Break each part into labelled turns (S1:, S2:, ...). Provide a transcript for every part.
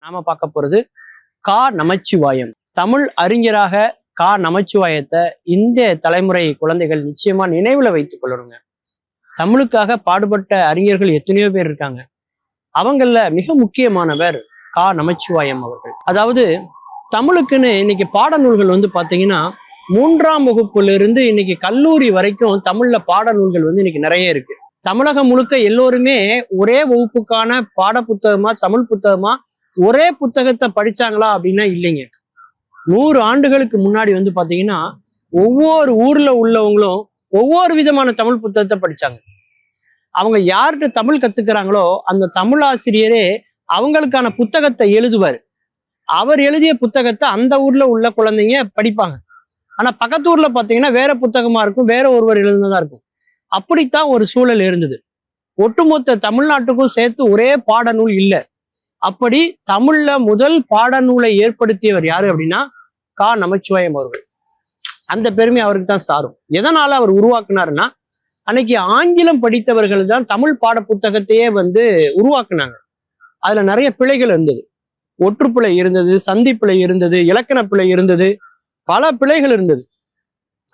S1: நாம பார்க்க போறது நமச்சிவாயம். தமிழ் அறிஞராக நமச்சிவாயத்தை இந்த தலைமுறை குழந்தைகள் நிச்சயமா நினைவுல வைத்துக் கொள்ளணுங்க. தமிழுக்காக பாடுபட்ட அறிஞர்கள் எத்தனையோ பேர் இருக்காங்க. அவங்கள மிக முக்கியமானவர் நமச்சிவாயம் அவர்கள். அதாவது தமிழுக்குன்னு இன்னைக்கு பாடநூல்கள் பாத்தீங்கன்னா 3ஆம் வகுப்புல இருந்து இன்னைக்கு கல்லூரி வரைக்கும் தமிழ்ல பாடநூல்கள் இன்னைக்கு நிறைய இருக்கு. தமிழகம் முழுக்க எல்லோருமே ஒரே வகுப்புக்கான பாட புத்தகமா தமிழ் புத்தகமா ஒரே புத்தகத்தை படிச்சாங்களா அப்படின்னா இல்லைங்க. 100 ஆண்டுகளுக்கு முன்னாடி பாத்தீங்கன்னா ஒவ்வொரு ஊர்ல உள்ளவங்களும் ஒவ்வொரு விதமான தமிழ் புத்தகத்தை படிச்சாங்க. அவங்க யார்கிட்ட தமிழ் கத்துக்கிறாங்களோ அந்த தமிழ் ஆசிரியரே அவங்களுக்கான புத்தகத்தை எழுதுவார். அவர் எழுதிய புத்தகத்தை அந்த ஊர்ல உள்ள குழந்தைங்க படிப்பாங்க. ஆனா பக்கத்து ஊர்ல பாத்தீங்கன்னா வேற புத்தகமா இருக்கும், வேற ஒருவர் எழுதுனதா இருக்கும். அப்படித்தான் ஒரு சூழல் இருந்தது. ஒட்டுமொத்த தமிழ்நாட்டுக்கும் சேர்த்து ஒரே பாடநூல் இல்லை. அப்படி தமிழ்ல முதல் பாடநூலை ஏற்படுத்தியவர் யாரு அப்படின்னா நமச்சிவாயம் அவர்கள். அந்த பெருமை அவருக்கு தான் சாரும். எதனால அவர் உருவாக்குனாருன்னா, அன்னைக்கு ஆங்கிலம் படித்தவர்கள் தான் தமிழ் பாட புத்தகத்தையே உருவாக்குனாங்க. அதுல நிறைய பிழைகள் இருந்தது. ஒற்றுப்பிழை இருந்தது, சந்திப்பிழை இருந்தது, இலக்கண பிழை இருந்தது, பல பிழைகள் இருந்தது.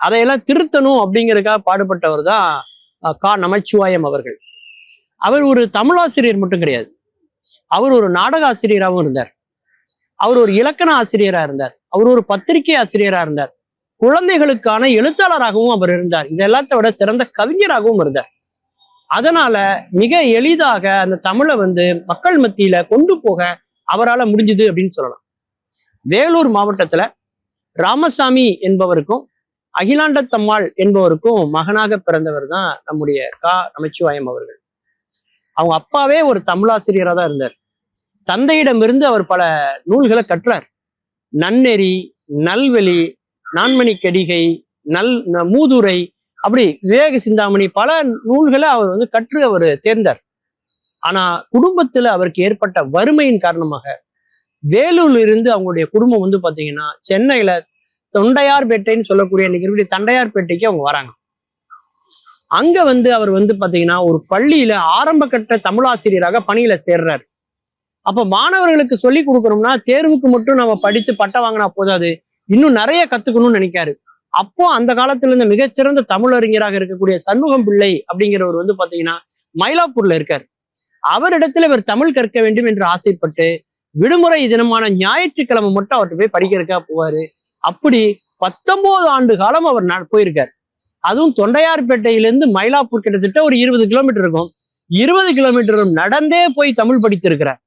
S1: அதையெல்லாம் திருத்தணும் அப்படிங்கிறதுக்காக பாடுபட்டவர் தான் நமச்சிவாயம் அவர்கள். அவர் ஒரு தமிழாசிரியர் மட்டும் கிடையாது, அவர் ஒரு நாடக ஆசிரியராகவும் இருந்தார், அவர் ஒரு இலக்கண ஆசிரியரா இருந்தார், அவர் ஒரு பத்திரிகை ஆசிரியரா இருந்தார், குழந்தைகளுக்கான எழுத்தாளராகவும் அவர் இருந்தார். இது எல்லாத்த விட சிறந்த கவிஞராகவும் இருந்தார். அதனால மிக எளிதாக அந்த தமிழை மக்கள் மத்தியில கொண்டு போக அவரால் முடிஞ்சுது அப்படின்னு சொல்லலாம். வேலூர் மாவட்டத்துல ராமசாமி என்பவருக்கும் அகிலாண்டத்தம்மாள் என்பவருக்கும் மகனாக பிறந்தவர் தான் நம்முடைய நமச்சிவாயம் அவர்கள். அவங்க அப்பாவே ஒரு தமிழாசிரியராக தான் இருந்தார். தந்தையிடமிருந்து அவர் பல நூல்களை கற்றார். நன்னெறி, நல்வெளி, நான்மணி கடிகை, மூதுரை, அப்படி விவேக சிந்தாமணி, பல நூல்களை அவர் கற்று அவர் தேர்ந்தார். ஆனா குடும்பத்துல அவருக்கு ஏற்பட்ட வறுமையின் காரணமாக வேலூர்ல இருந்து அவங்களுடைய குடும்பம் பாத்தீங்கன்னா சென்னையில தொண்டையார்பேட்டைன்னு சொல்லக்கூடிய இன்னைக்கு தண்டையார்பேட்டைக்கு அவங்க வராங்க. அங்க அவர் பாத்தீங்கன்னா ஒரு பள்ளியில ஆரம்ப கட்ட தமிழாசிரியராக பணியில சேர்றாரு. அப்ப மாணவர்களுக்கு சொல்லி கொடுக்கணும்னா தேர்வுக்கு மட்டும் நம்ம படிச்சு பட்டம் வாங்கினா போதாது, இன்னும் நிறைய கத்துக்கணும்னு நினைக்காரு. அப்போ அந்த காலத்துல இருந்த மிகச்சிறந்த தமிழறிஞராக இருக்கக்கூடிய சண்முகம் பிள்ளை அப்படிங்கிறவர் பாத்தீங்கன்னா மயிலாப்பூர்ல இருக்காரு. அவரிடத்துல இவர் தமிழ் கற்க வேண்டும் என்று ஆசைப்பட்டு விடுமுறை தினமான ஞாயிற்றுக்கிழமை மட்டும் அவர்கிட்ட போய் படிக்கிறதுக்காக போவாரு. அப்படி 19 ஆண்டு காலம் அவர் போயிருக்காரு. அதுவும் தொண்டையார்பேட்டையிலிருந்து மயிலாப்பூர் கிட்டத்தட்ட ஒரு 20 கிலோமீட்டர் இருக்கும். 20 கிலோமீட்டரும் நடந்தே போய் தமிழ் படித்திருக்கிறார்.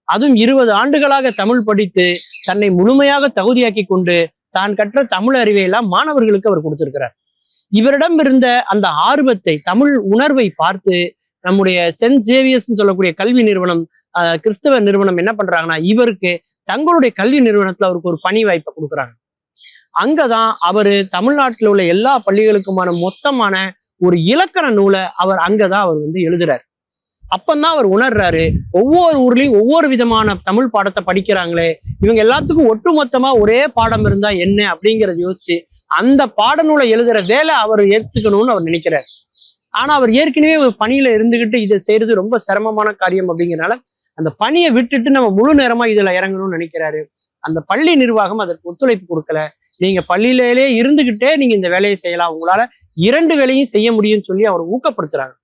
S1: அதுவும் 20 ஆண்டுகளாக தமிழ் படித்து தன்னை முழுமையாக தகுதியாக்கி கொண்டு தான் கற்ற தமிழ் அறிவை எல்லாம் மாணவர்களுக்கு அவர் கொடுத்திருக்கிறார். இவரிடம் இருந்த அந்த ஆர்வத்தை, தமிழ் உணர்வை பார்த்து நம்முடைய சென்ட் சேவியர்ஸ் சொல்லக்கூடிய கல்வி நிறுவனம், கிறிஸ்தவ நிறுவனம் என்ன பண்றாங்கன்னா இவருக்கு தங்களுடைய கல்வி நிறுவனத்துல அவருக்கு ஒரு பணி வாய்ப்பை கொடுக்குறாங்க. அங்கதான் அவரு தமிழ்நாட்டில் உள்ள எல்லா பள்ளிகளுக்குமான மொத்தமான ஒரு இலக்கண நூலை அவர் அங்கதான் அவர் எழுதுறாரு. அப்பந்தான் அவர் உணர்றாரு, ஒவ்வொரு ஊர்லயும் ஒவ்வொரு விதமான தமிழ் பாடத்தை படிக்கிறாங்களே, இவங்க எல்லாத்துக்கும் ஒட்டுமொத்தமா ஒரே பாடம் இருந்தா என்ன அப்படிங்கிறத யோசிச்சு அந்த பாடநூலை எழுதுற வேலை அவர் ஏற்றுக்கணும்னு அவர் நினைக்கிறார். ஆனா அவர் ஏற்கனவே ஒரு பணியில இருந்துகிட்டு இதை செய்யறது ரொம்ப சிரமமான காரியம் அப்படிங்கிறனால அந்த பணியை விட்டுட்டு நம்ம முழு நேரமா இதுல இறங்கணும்னு நினைக்கிறாரு. அந்த பள்ளி நிர்வாகம் அதற்கு ஒத்துழைப்பு கொடுக்கல. நீங்க பள்ளியிலே இருந்துகிட்டே நீங்க இந்த வேலையை செய்யலாம், உங்களால 2 வேலையும் செய்ய முடியும்னு சொல்லி அவர் ஊக்கப்படுத்துறாங்க.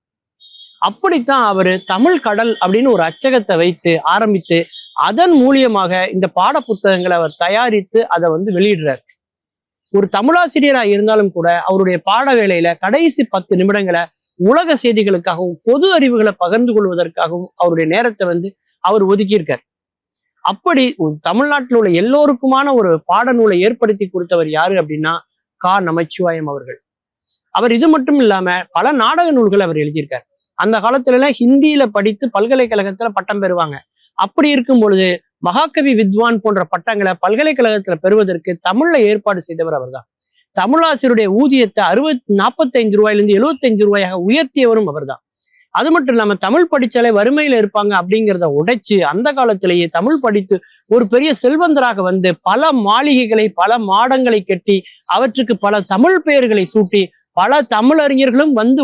S1: அப்படித்தான் அவரு தமிழ் கடல் அப்படின்னு ஒரு அச்சகத்தை வைத்து ஆரம்பித்து அதன் மூலியமாக இந்த பாட புத்தகங்களை அவர் தயாரித்து அதை வெளியிடுறார். ஒரு தமிழாசிரியராக இருந்தாலும் கூட அவருடைய பாட வேலையில கடைசி 10 நிமிடங்களை உலக செய்திகளுக்காகவும் பொது அறிவுகளை பகிர்ந்து கொள்வதற்காகவும் அவருடைய நேரத்தை அவர் ஒதுக்கியிருக்கார். அப்படி தமிழ்நாட்டில் உள்ள எல்லோருக்குமான ஒரு பாடநூலை ஏற்படுத்தி கொடுத்தவர் யாரு அப்படின்னா நமச்சிவாயம் அவர்கள். அவர் இது மட்டும் இல்லாம பல நாடக நூல்கள் அவர் எழுதியிருக்கார். அந்த காலத்துல எல்லாம் ஹிந்தியில படித்து பல்கலைக்கழகத்துல பட்டம் பெறுவாங்க. அப்படி இருக்கும் பொழுது மகாகவி வித்வான் போன்ற பட்டங்களை பல்கலைக்கழகத்துல பெறுவதற்கு தமிழ்ல ஏற்பாடு செய்தவர் அவர் தான். தமிழாசிரியருடைய ஊதியத்தை 45 ரூபாயிலிருந்து 75 ரூபாயாக உயர்த்தியவரும் அவர் தான். அது மட்டும் இல்லாம தமிழ் படிச்சாலே வறுமையில இருப்பாங்க அப்படிங்கிறத உடைச்சு அந்த காலத்திலேயே தமிழ் படித்து ஒரு பெரிய செல்வந்தராக வந்து பல மாளிகைகளை பல மாடங்களை கட்டி அவற்றுக்கு பல தமிழ் பெயர்களை சூட்டி பல தமிழறிஞர்களும் வந்து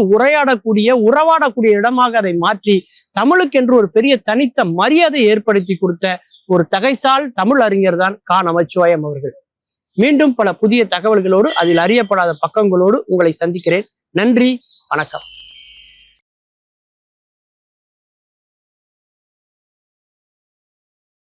S1: உறவாடக்கூடிய இடமாக அதை மாற்றி தமிழுக்கென்று ஒரு பெரிய தனித்த மரியாதை ஏற்படுத்தி கொடுத்த ஒரு தகைசால் தமிழ் அறிஞர் தான் கா. நமச்சிவாயம் அவர்கள். மீண்டும் பல புதிய தகவல்களோடு அதில் அறியப்படாத பக்கங்களோடு உங்களை சந்திக்கிறேன். நன்றி, வணக்கம்.